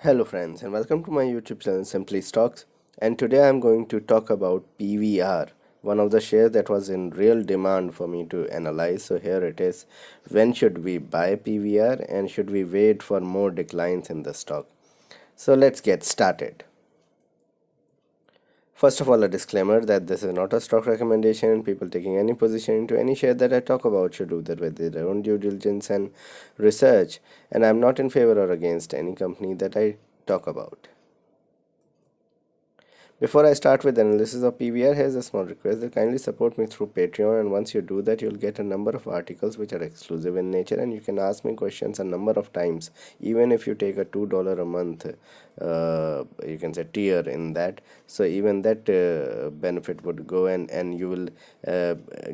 Hello friends and welcome to my YouTube channel Simply Stocks, and today I'm going to talk about PVR, one of the shares that was in real demand for me to analyze. So here it is. When should we buy PVR and should we wait for more declines in the stock? So let's get started. First of all, a disclaimer that this is not a stock recommendation. People taking any position into any share that I talk about should do that with their own due diligence and research, and I'm not in favor or against any company that I talk about. Before I start with analysis of PVR, here's a small request that kindly support me through Patreon, and once you do that, you'll get a number of articles which are exclusive in nature, and you can ask me questions a number of times, even if you take a $2 a month, you can say tier in that. So even that benefit would go, and you will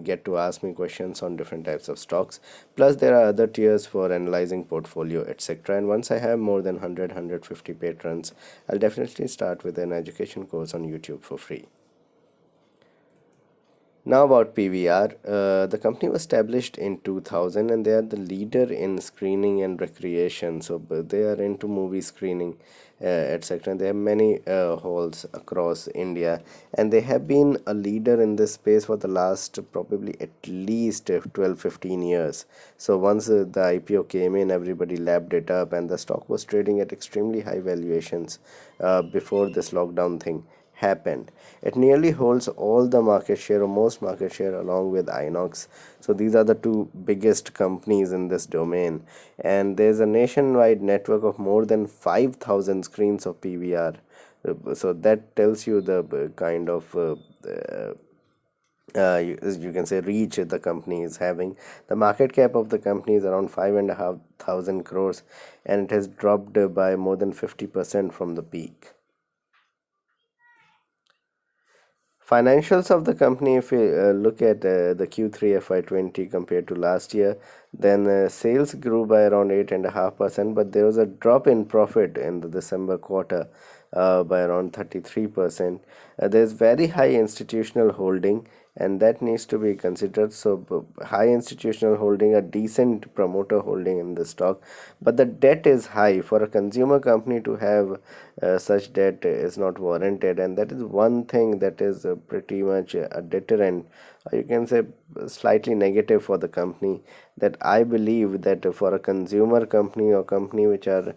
get to ask me questions on different types of stocks. Plus, there are other tiers for analyzing portfolio, etc. And once I have more than 150 patrons, I'll definitely start with an education course on YouTube for free. Now about PVR, the company was established in 2000 and they are the leader in screening and recreation. So they are into movie screening, etc. They have many halls across India, and they have been a leader in this space for the last probably at least 12-15 years. So once the IPO came in, everybody lapped it up, and the stock was trading at extremely high valuations before this lockdown thing happened. It nearly holds all the market share or most market share along with Inox. So these are the two biggest companies in this domain. And there's a nationwide network of more than 5,000 screens of PVR. So that tells you the kind of you can say reach the company is having. The market cap of the company is around 5,500 crores, and it has dropped by more than 50% from the peak. Financials of the company, if we look at the Q3 FY20 compared to last year, then sales grew by around 8.5%, but there was a drop in profit in the December quarter by around 33%. There's very high institutional holding, and that needs to be considered. So high institutional holding, a decent promoter holding in the stock, but the debt is high. For a consumer company to have such debt is not warranted, and that is one thing that is pretty much a deterrent, or you can say slightly negative for the company. That I believe that for a consumer company or company which are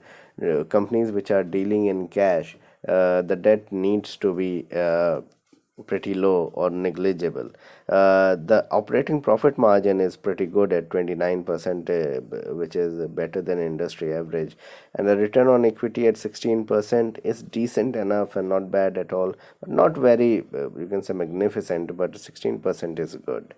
companies which are dealing in cash, the debt needs to be pretty low or negligible. The operating profit margin is pretty good at 29%, which is better than industry average, and the return on equity at 16% is decent enough and not bad at all, but not very, you can say magnificent, but 16% is good.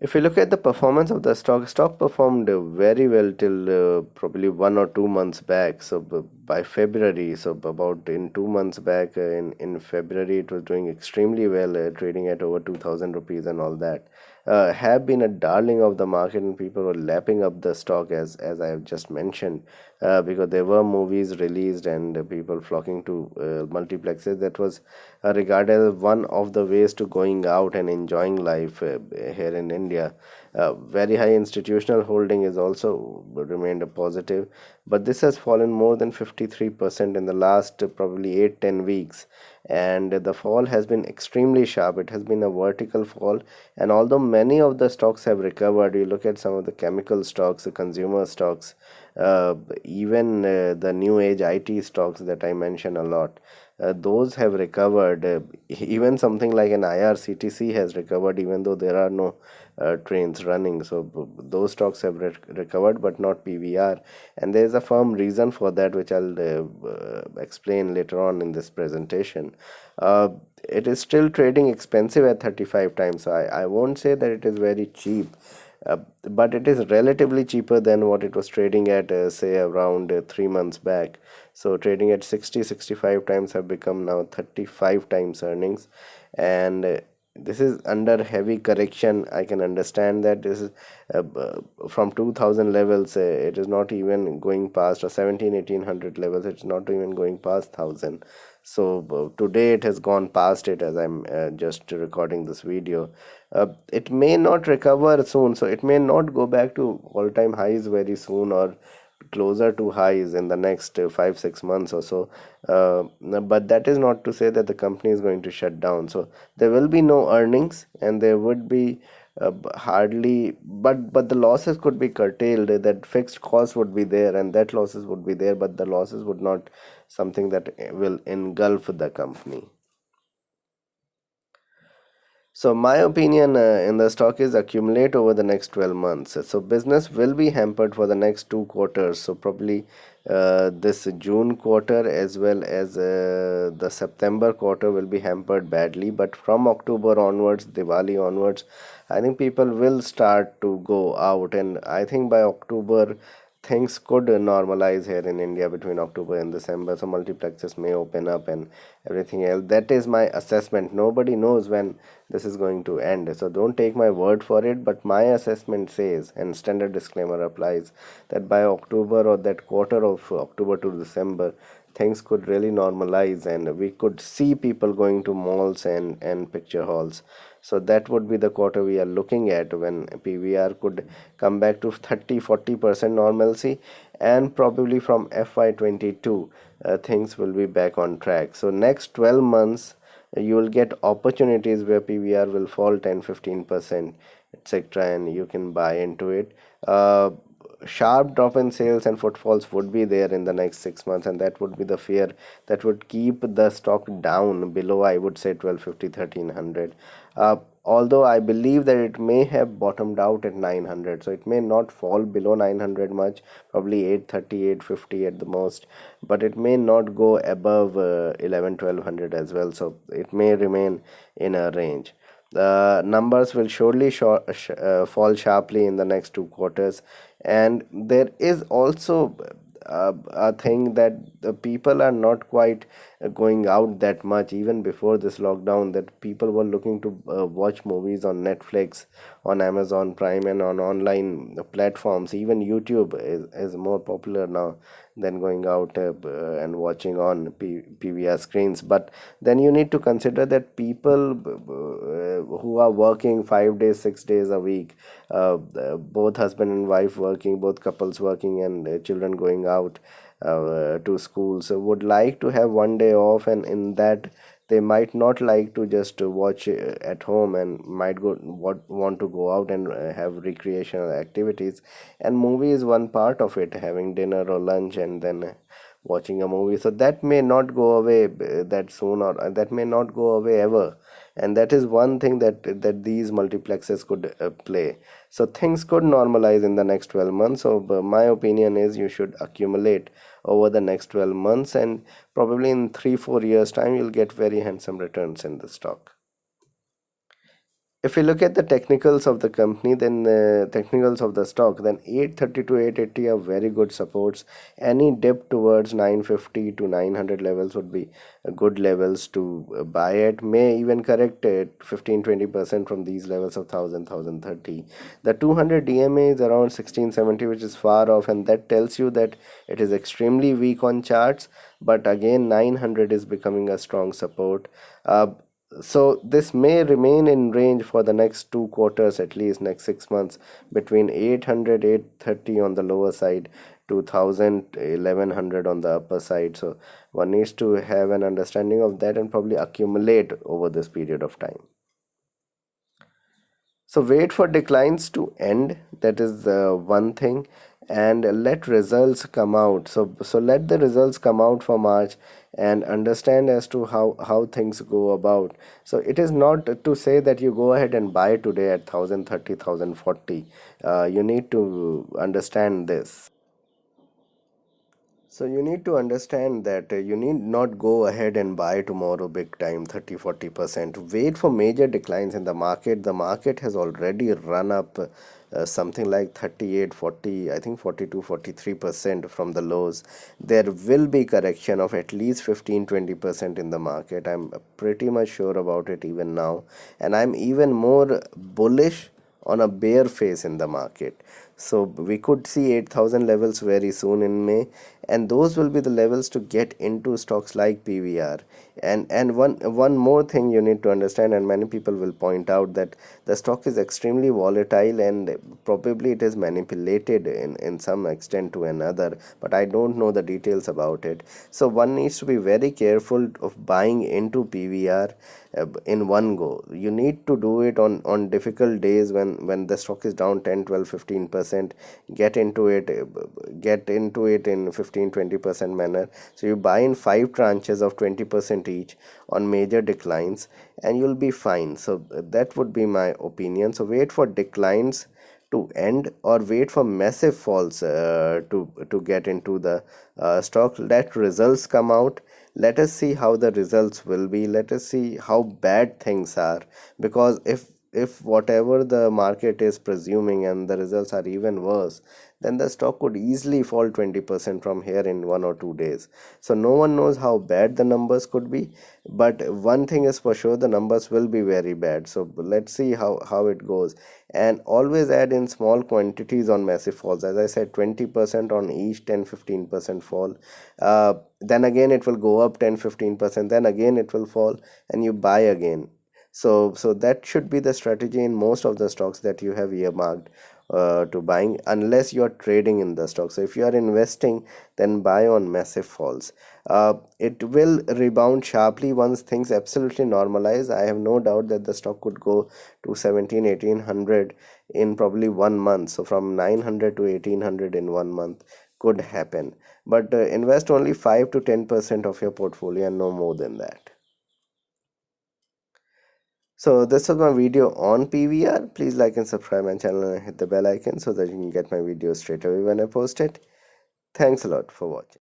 If you look at the performance of the stock performed very well till probably 1 or 2 months back. So by February, so about in 2 months back, in February, it was doing extremely well, trading at over 2,000 rupees and all that. Have been a darling of the market, and people were lapping up the stock as I have just mentioned, because there were movies released and people flocking to multiplexes. That was regarded as one of the ways to going out and enjoying life here in India. Very high institutional holding is also remained a positive, but this has fallen more than 53% in the last probably 8-10 weeks, and the fall has been extremely sharp. It has been a vertical fall, and although many of the stocks have recovered, you look at some of the chemical stocks, the consumer stocks, even the new age IT stocks that I mention a lot, those have recovered. Even something like an IRCTC has recovered, even though there are no trains running. So those stocks have recovered, but not PVR, and there is a firm reason for that, which I'll explain later on in this presentation. It is still trading expensive at 35 times. So I won't say that it is very cheap, but it is relatively cheaper than what it was trading at, say around 3 months back. So trading at 60-65 times have become now 35 times earnings, and this is under heavy correction. I can understand that this is from 2000 levels, it is not even going past, or 1700-1800 levels, it's not even going past 1000. So today it has gone past it as I'm just recording this video. It may not recover soon, so it may not go back to all-time highs very soon, or closer to highs in the next 5 6 months or so. But that is not to say that the company is going to shut down. So there will be no earnings, and there would be hardly, but the losses could be curtailed. That fixed cost would be there, and that losses would be there, but the losses would not something that will engulf the company. So my opinion in the stock is accumulate over the next 12 months. So business will be hampered for the next 2 quarters. So probably this June quarter as well as the September quarter will be hampered badly. But from October onwards, Diwali onwards, I think people will start to go out, and I think by October things could normalize here in India between October and December. So multiplexes may open up and everything else. That is my assessment. Nobody knows when this is going to end. So don't take my word for it, but my assessment says, and standard disclaimer applies, that by October or that quarter of October to December, things could really normalize and we could see people going to malls and picture halls. So that would be the quarter we are looking at, when PVR could come back to 30 40% normalcy, and probably from FY22 things will be back on track. So next 12 months you will get opportunities where PVR will fall 10 15% etc., and you can buy into it. Sharp drop in sales and footfalls would be there in the next 6 months, and that would be the fear that would keep the stock down below, I would say, 1250 1300. Although I believe that it may have bottomed out at 900, so it may not fall below 900 much, probably 830 850 at the most, but it may not go above 11 1200 as well, so it may remain in a range. The numbers will surely fall sharply in the next 2 quarters, and there is also a thing that the people are not quite going out that much. Even before this lockdown, that people were looking to watch movies on Netflix, on Amazon Prime, and on online platforms. Even YouTube is more popular now than going out and watching on PVR screens. But then you need to consider that people who are working 5 days 6 days a week, both husband and wife working, both couples working, and children going out to school, so would like to have one day off, and in that they might not like to just watch at home, and might want to go out and have recreational activities, and movie is one part of it, having dinner or lunch and then watching a movie. So that may not go away that soon, or that may not go away ever, and that is one thing that these multiplexes could play. So things could normalize in the next 12 months. So my opinion is you should accumulate over the next 12 months, and probably in 3 4 years time you'll get very handsome returns in the stock. If you look at the technicals of the company, then technicals of the stock, then 830 to 880 are very good supports. Any dip towards 950 to 900 levels would be good levels to buy at. May even correct it 15 20% from these levels of 1000 The 200 DMA is around 1670, which is far off, and that tells you that it is extremely weak on charts. But again, 900 is becoming a strong support. So this may remain in range for the next 2 quarters, at least next 6 months, between 800 830 on the lower side to 1000 1100 on the upper side. So one needs to have an understanding of that and probably accumulate over this period of time. So wait for declines to end. That is one thing, and let results come out. So let the results come out for March, and understand as to how things go about. So it is not to say that you go ahead and buy today at 1030 1040. You need to understand this. So you need to understand that you need not go ahead and buy tomorrow big time 30 40%. Wait for major declines in the market. The market has already run up something like 38 40, I think 42 43% from the lows. There will be correction of at least 15 20% in the market. I'm pretty much sure about it even now, and I'm even more bullish on a bear phase in the market. So we could see 8000 levels very soon in May, and those will be the levels to get into stocks like PVR. And one more thing you need to understand, and many people will point out, that the stock is extremely volatile and probably it is manipulated in some extent to another, but I don't know the details about it. So one needs to be very careful of buying into PVR in one go. You need to do it on difficult days when the stock is down 10, 12, 15%. Get into it, in 15, 20% manner. So you buy in five tranches of 20% each on major declines, and you'll be fine. So that would be my opinion. So wait for declines to end, or wait for massive falls to get into the stock. Let results come out. Let us see how the results will be. Let us see how bad things are, because if whatever the market is presuming and the results are even worse, then the stock could easily fall 20% from here in 1 or 2 days. So no one knows how bad the numbers could be, but one thing is for sure, the numbers will be very bad. So let's see how it goes, and always add in small quantities on massive falls. As I said, 20% on each 10-15% fall. Then again it will go up 10-15%, then again it will fall, and you buy again. So that should be the strategy in most of the stocks that you have earmarked to buying, unless you are trading in the stock. So if you are investing, then buy on massive falls. It will rebound sharply once things absolutely normalize. I have no doubt that the stock could go to 17-1800 in probably 1 month. So from 900 to 1800 in 1 month could happen, but invest only 5 to 10% of your portfolio and no more than that. So this was my video on PVR. Please like and subscribe my channel and hit the bell icon so that you can get my videos straight away when I post it. Thanks a lot for watching.